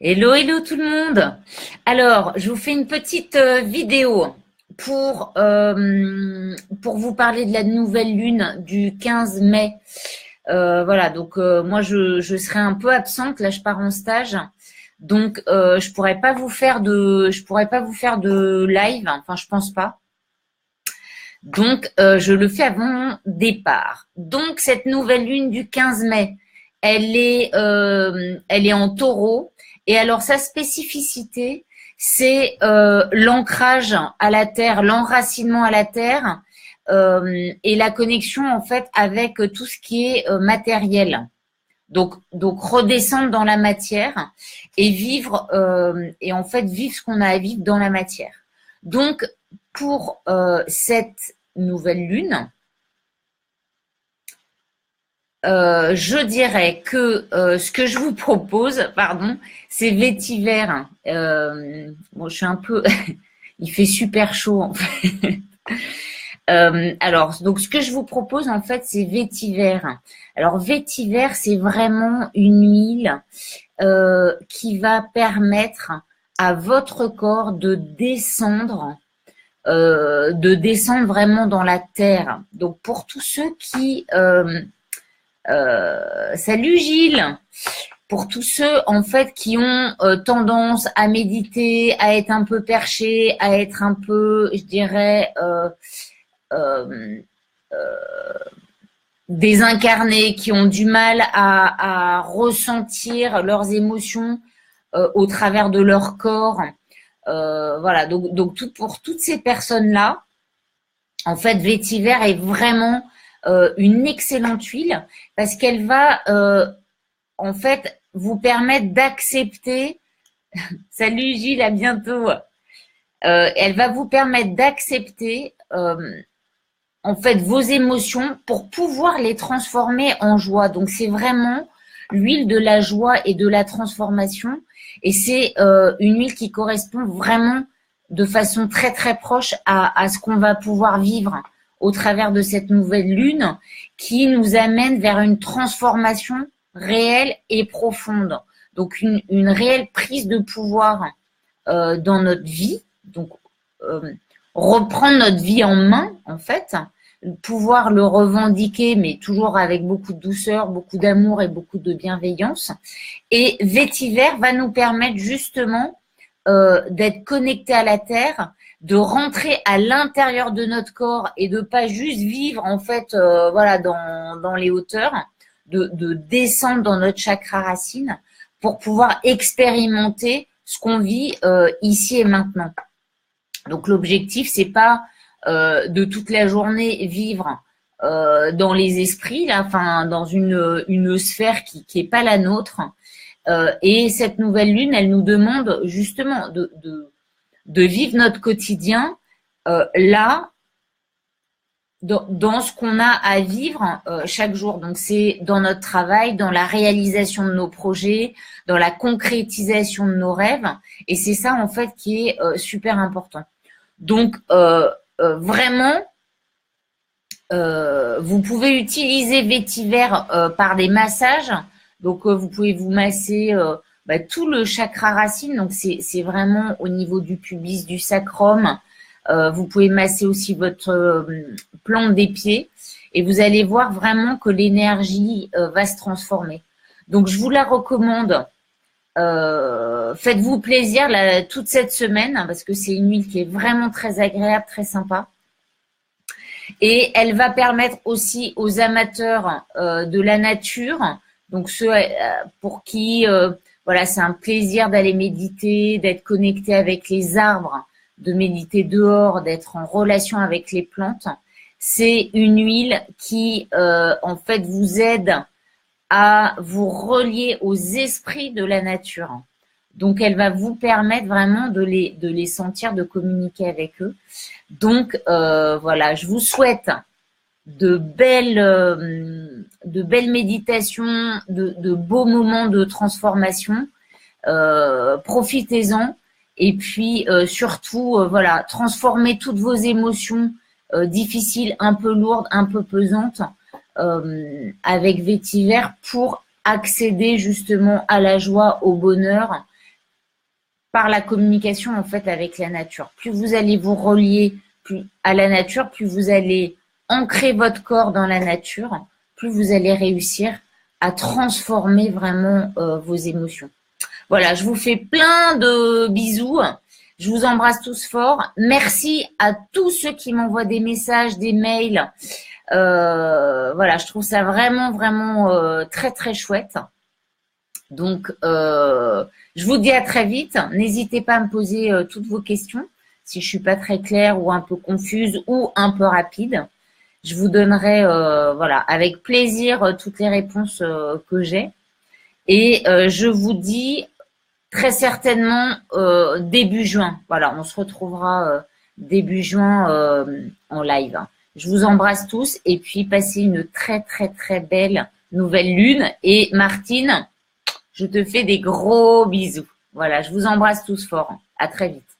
Hello, hello tout le monde. Alors, je vous fais une petite vidéo pour vous parler de la nouvelle lune du 15 mai. Voilà, donc moi je serai un peu absente, là je pars en stage. Donc je pourrais pas vous faire de live, enfin je pense pas. Donc je le fais avant mon départ. Donc cette nouvelle lune du 15 mai, elle est en Taureau. Et alors, sa spécificité, c'est l'ancrage à la terre, l'enracinement à la terre et la connexion en fait avec tout ce qui est matériel. Donc redescendre dans la matière et vivre et en fait vivre ce qu'on a à vivre dans la matière. Donc pour cette nouvelle lune, je dirais que ce que je vous propose, pardon, c'est vétiver. Bon, je suis un peu, il fait super chaud en fait. Alors, donc ce que je vous propose en fait, c'est vétiver. Alors vétiver, c'est vraiment une huile qui va permettre à votre corps de descendre vraiment dans la terre. Donc pour tous ceux qui salut Gilles. Pour tous ceux en fait qui ont tendance à méditer, à être un peu perché, à être un peu, je dirais, euh, désincarnés, qui ont du mal à ressentir leurs émotions au travers de leur corps. Voilà, donc pour toutes ces personnes-là, en fait, vétiver est vraiment une excellente huile parce qu'elle va en fait vous permettre d'accepter. Salut Gilles, à bientôt. Elle va vous permettre d'accepter en fait vos émotions pour pouvoir les transformer en joie. Donc c'est vraiment l'huile de la joie et de la transformation et c'est une huile qui correspond vraiment de façon très très proche à ce qu'on va pouvoir vivre au travers de cette nouvelle lune qui nous amène vers une transformation réelle et profonde. Donc une réelle prise de pouvoir dans notre vie, donc reprendre notre vie en main en fait, pouvoir le revendiquer mais toujours avec beaucoup de douceur, beaucoup d'amour et beaucoup de bienveillance. Et vétiver va nous permettre justement d'être connecté à la terre, de rentrer à l'intérieur de notre corps et de pas juste vivre en fait voilà dans les hauteurs, de descendre dans notre chakra racine pour pouvoir expérimenter ce qu'on vit ici et maintenant. Donc l'objectif c'est pas de toute la journée vivre dans les esprits là, enfin dans une sphère qui est pas la nôtre. Et cette nouvelle lune, elle nous demande justement de vivre notre quotidien là, dans ce qu'on a à vivre chaque jour. Donc c'est dans notre travail, dans la réalisation de nos projets, dans la concrétisation de nos rêves. Et c'est ça en fait qui est super important. Donc vraiment, vous pouvez utiliser vétiver par des massages. Donc, vous pouvez vous masser tout le chakra racine. Donc, c'est vraiment au niveau du pubis, du sacrum. Vous pouvez masser aussi votre plante des pieds. Et vous allez voir vraiment que l'énergie va se transformer. Donc, je vous la recommande. Faites-vous plaisir là, toute cette semaine parce que c'est une huile qui est vraiment très agréable, très sympa. Et elle va permettre aussi aux amateurs de la nature, donc ceux pour qui voilà, c'est un plaisir d'aller méditer, d'être connecté avec les arbres, de méditer dehors, d'être en relation avec les plantes. C'est une huile qui en fait vous aide à vous relier aux esprits de la nature. Donc elle va vous permettre vraiment de les sentir, de communiquer avec eux. Donc voilà, je vous souhaite de belles méditations, de beaux moments de transformation. Profitez-en et puis surtout voilà, transformez toutes vos émotions difficiles, un peu lourdes, un peu pesantes avec vétiver pour accéder justement à la joie, au bonheur par la communication en fait avec la nature. Plus vous allez vous relier à la nature, plus vous allez ancrer votre corps dans la nature, plus vous allez réussir à transformer vraiment vos émotions. Voilà, je vous fais plein de bisous. Je vous embrasse tous fort. Merci à tous ceux qui m'envoient des messages, des mails. Voilà, je trouve ça vraiment, vraiment très, très chouette. Donc, je vous dis à très vite. N'hésitez pas à me poser toutes vos questions si je suis pas très claire ou un peu confuse ou un peu rapide. Je vous donnerai, voilà, avec plaisir toutes les réponses que j'ai. Et je vous dis très certainement début juin. Voilà, on se retrouvera début juin en live. Je vous embrasse tous et puis passez une très, très, très belle nouvelle lune. Et Martine, je te fais des gros bisous. Voilà, je vous embrasse tous fort. À très vite.